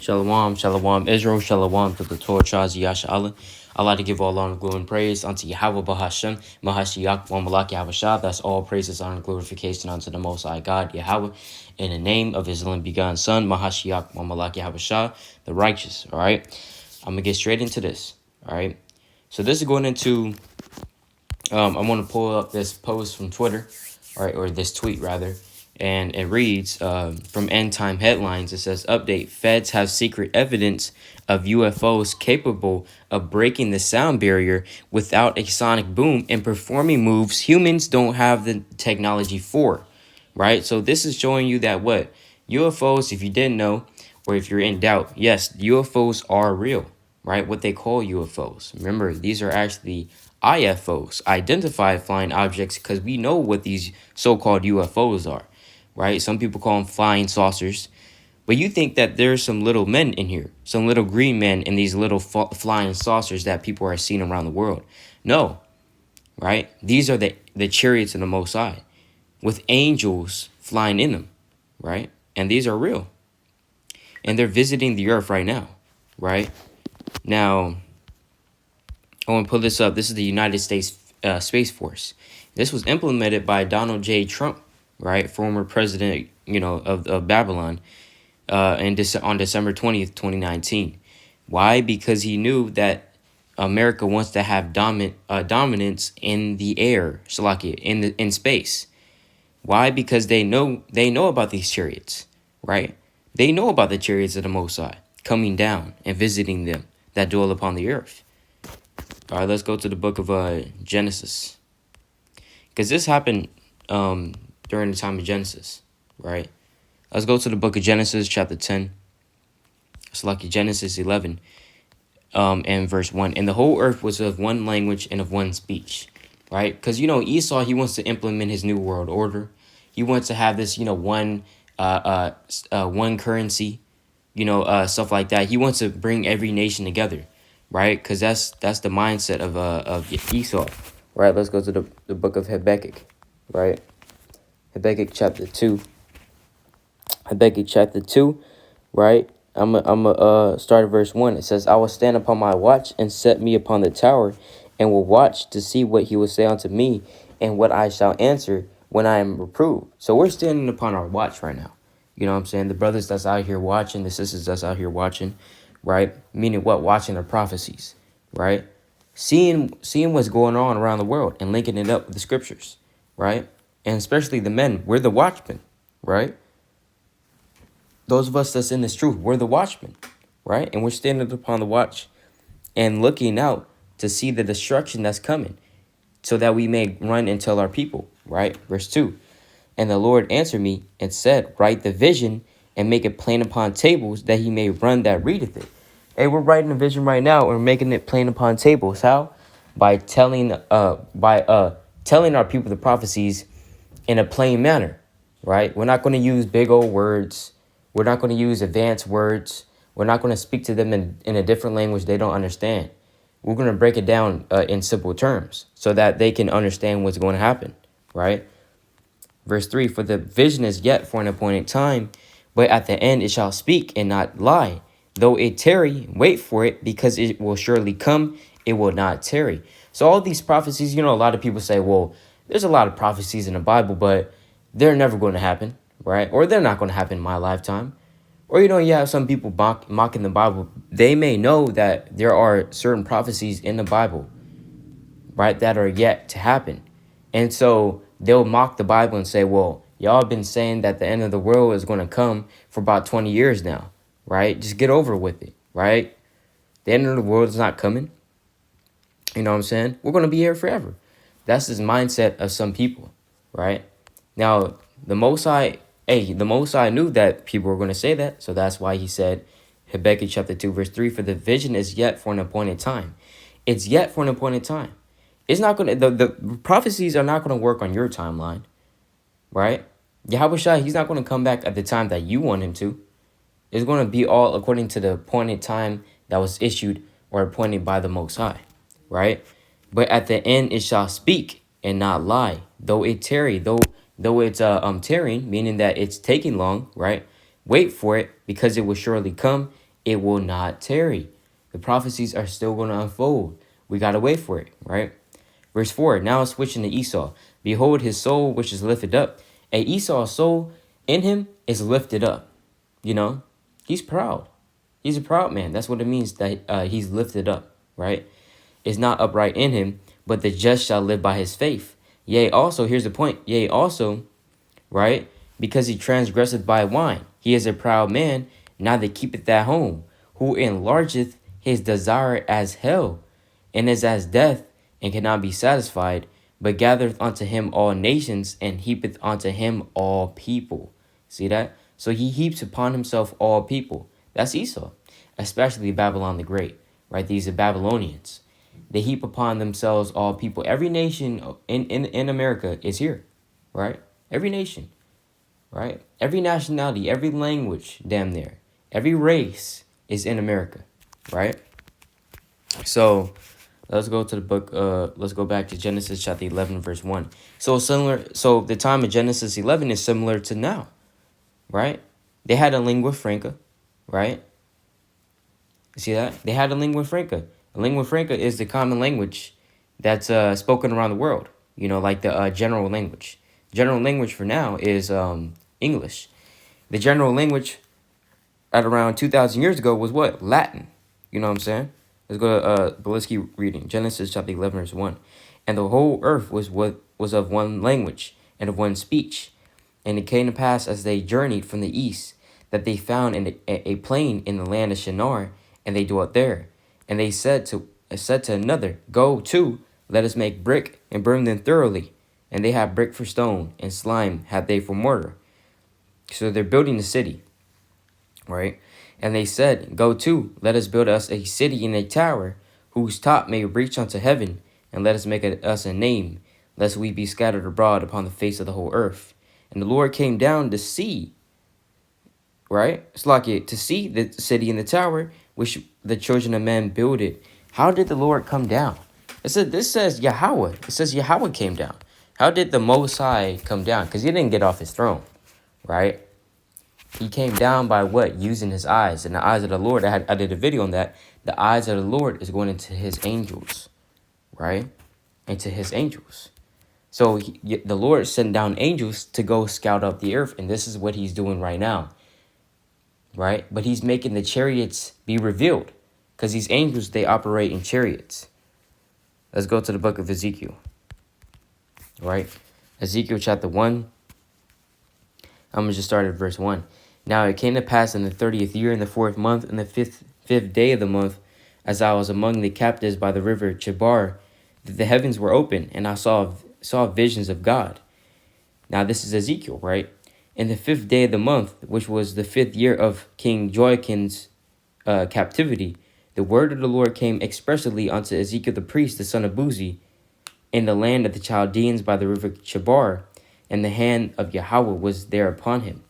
Shalom, shalom, Israel, shalom to the Torah, Yasha Allah. Allah to give all honor, glory, and praise unto Yahweh Bahashem, Mahashiach, Wamalak Yahushua. That's all praises, honor, and glorification unto the Most High God, Yahweh, in the name of His only begotten Son, Mahashiach, Wamalak Yahushua, the righteous. All right, I'm gonna get straight into this. All right, so this is going into. I want to pull up this post from Twitter, all right, or this tweet rather. And it reads from End Time Headlines. It says, update, feds have secret evidence of UFOs capable of breaking the sound barrier without a sonic boom and performing moves humans don't have the technology for, right? So this is showing you that what? UFOs, if you didn't know, or if you're in doubt, yes, UFOs are real, right? What they call UFOs. Remember, these are actually IFOs, identified flying objects, because we know what these so-called UFOs are. Right? Some people call them flying saucers. But you think that there's some little men in here, some little green men in these little flying saucers that people are seeing around the world. No, right? These are the chariots of the Most High with angels flying in them, right? And these are real. And they're visiting the earth right now, right? Now, I want to pull this up. This is the United States Space Force. This was implemented by Donald J. Trump, right, former president, of Babylon, on December 20th, 2019. Why? Because he knew that America wants to have dominance in the air, Shalakia, in space. Why? Because they know about these chariots, right? They know about the chariots of the Most High coming down and visiting them that dwell upon the earth. All right, let's go to the book of Genesis, because this happened during the time of Genesis, right? Let's go to the book of Genesis, chapter 10. It's like Genesis 11, and verse 1. And the whole earth was of one language and of one speech, right? Because, Esau, he wants to implement his new world order. He wants to have this, one currency, stuff like that. He wants to bring every nation together, right? Because that's the mindset of Esau, right? Let's go to the book of Habakkuk, right? Habakkuk chapter 2. Habakkuk chapter 2, right? I'm start at verse 1. It says, I will stand upon my watch and set me upon the tower, and will watch to see what he will say unto me, and what I shall answer when I am reproved. So we're standing upon our watch right now. You know what I'm saying? The brothers that's out here watching, the sisters that's out here watching, right? Meaning what? Watching the prophecies, right? Seeing what's going on around the world and linking it up with the scriptures, right? And especially the men, we're the watchmen, right? Those of us that's in this truth, we're the watchmen, right? And we're standing upon the watch and looking out to see the destruction that's coming so that we may run and tell our people, right? Verse 2, and the Lord answered me and said, write the vision and make it plain upon tables that he may run that readeth it. Hey, we're writing a vision right now. We're making it plain upon tables. How? By telling our people the prophecies in a plain manner, right? We're not going to use big old words. We're not going to use advanced words. We're not going to speak to them in a different language they don't understand. We're going to break it down in simple terms so that they can understand what's going to happen, right? Verse 3, for the vision is yet for an appointed time, but at the end it shall speak and not lie. Though it tarry, wait for it, because it will surely come, it will not tarry. So all these prophecies, a lot of people say, well, there's a lot of prophecies in the Bible, but they're never going to happen, right? Or they're not going to happen in my lifetime. Or, you have some people mocking the Bible. They may know that there are certain prophecies in the Bible, right, that are yet to happen. And so they'll mock the Bible and say, well, y'all have been saying that the end of the world is going to come for about 20 years now, right? Just get over with it, right? The end of the world is not coming. You know what I'm saying? We're going to be here forever. That's the mindset of some people, right? Now, the Most High knew that people were going to say that. So that's why he said, Habakkuk chapter 2, verse 3, for the vision is yet for an appointed time. It's yet for an appointed time. It's not going to, the prophecies are not going to work on your timeline, right? Yahushua, he's not going to come back at the time that you want him to. It's going to be all according to the appointed time that was issued or appointed by the Most High, right? But at the end it shall speak and not lie. Though it tarry, though it's tarrying, meaning that it's taking long, right? Wait for it, because it will surely come It will not tarry. The prophecies are still going to unfold. We got to wait for it, right? Verse 4, now switching to Esau. Behold, his soul, which is lifted up. Esau's soul in him is lifted up. You know, he's proud. He's a proud man. That's what it means that he's lifted up, right? Is not upright in him, but the just shall live by his faith. Yea, also, here's the point. Yea, also, right? Because he transgresseth by wine. He is a proud man, neither keepeth that home, who enlargeth his desire as hell, and is as death, and cannot be satisfied, but gathereth unto him all nations, and heapeth unto him all people. See that? So he heaps upon himself all people. That's Esau, especially Babylon the Great, right? These are Babylonians. They heap upon themselves all people. Every nation in America is here, right? Every nation, right? Every nationality, every language, damn near. Every race is in America, right? So let's go to the book. Let's go back to Genesis chapter 11, verse 1. So the time of Genesis 11 is similar to now, right? They had a lingua franca, right? You see that? They had a lingua franca. A lingua franca is the common language that's spoken around the world, you know, like the general language. General language for now is English. The general language at around 2,000 years ago was what? Latin. You know what I'm saying? Let's go to Belinsky reading. Genesis chapter 11, verse 1. And the whole earth was of one language and of one speech. And it came to pass as they journeyed from the east that they found a plain in the land of Shinar, and they dwelt there. And they said to another, Go to, let us make brick and burn them thoroughly. And they had brick for stone, and slime had they for mortar. So they're building the city, right? And they said, Go to, let us build us a city and a tower, whose top may reach unto heaven, and let us make us a name, lest we be scattered abroad upon the face of the whole earth. And the Lord came down to see, right? It's like it, to see the city and the tower, which the children of men builded. How did the Lord come down? This says Yahweh. It says Yahweh came down. How did the Most High come down? Because he didn't get off his throne, right? He came down by what? Using his eyes. And the eyes of the Lord, I did a video on that. The eyes of the Lord is going into his angels, right? Into his angels. So the Lord sent down angels to go scout out the earth. And this is what he's doing right now, right? But he's making the chariots be revealed, because these angels, they operate in chariots. Let's go to the book of Ezekiel, right? Ezekiel chapter 1. I'm going to just start at verse 1. Now it came to pass in the 30th year, in the 4th month, in the fifth day of the month, as I was among the captives by the river Chebar, that the heavens were open, and I saw visions of God. Now this is Ezekiel, right? In the 5th day of the month, which was the 5th year of King Joachim's captivity, the word of the Lord came expressly unto Ezekiel the priest, the son of Buzi, in the land of the Chaldeans by the river Chebar, and the hand of Yahweh was there upon him.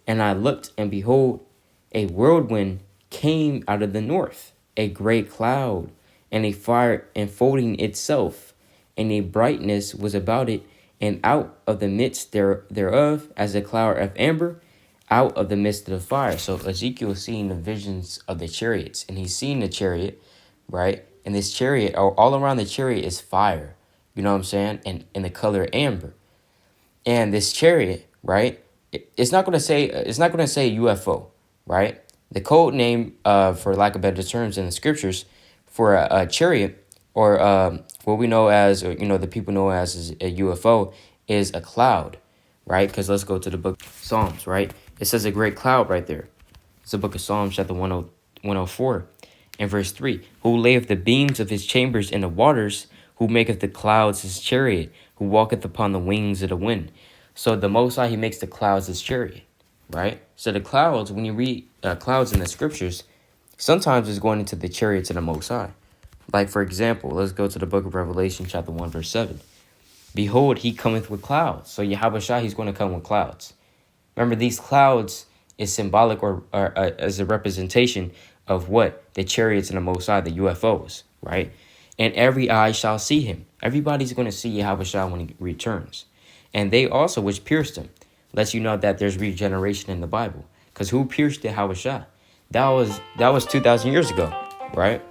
And I looked, and behold, a whirlwind came out of the north, a great cloud, and a fire enfolding itself, and a brightness was about it, and out of the midst thereof, as a cloud of amber, out of the midst of the fire. So Ezekiel is seeing the visions of the chariots, and he's seeing the chariot, right? And this chariot, all around the chariot is fire, you know what I'm saying? And in the color amber. And this chariot, right? It's not going to say UFO, right? The code name, for lack of better terms in the scriptures, for a chariot, or what we know as, or, the people know as a UFO, is a cloud, right? Because let's go to the book of Psalms, right? It says a great cloud right there. It's the book of Psalms, chapter 104, and verse 3. Who layeth the beams of his chambers in the waters, who maketh the clouds his chariot, who walketh upon the wings of the wind. So the Most High, he makes the clouds his chariot, right? So the clouds, when you read clouds in the scriptures, sometimes it's going into the chariots of the Most High. Like, for example, let's go to the book of Revelation, chapter 1, verse 7. Behold, he cometh with clouds. So Yahweh Shai, he's going to come with clouds. Remember, these clouds is symbolic or as a representation of what? The chariots and the Most High, the UFOs, right? And every eye shall see him. Everybody's going to see Yahweh Shai when he returns. And they also, which pierced him, lets you know that there's regeneration in the Bible. Because who pierced Yahweh Shai? That was 2,000 years ago, right?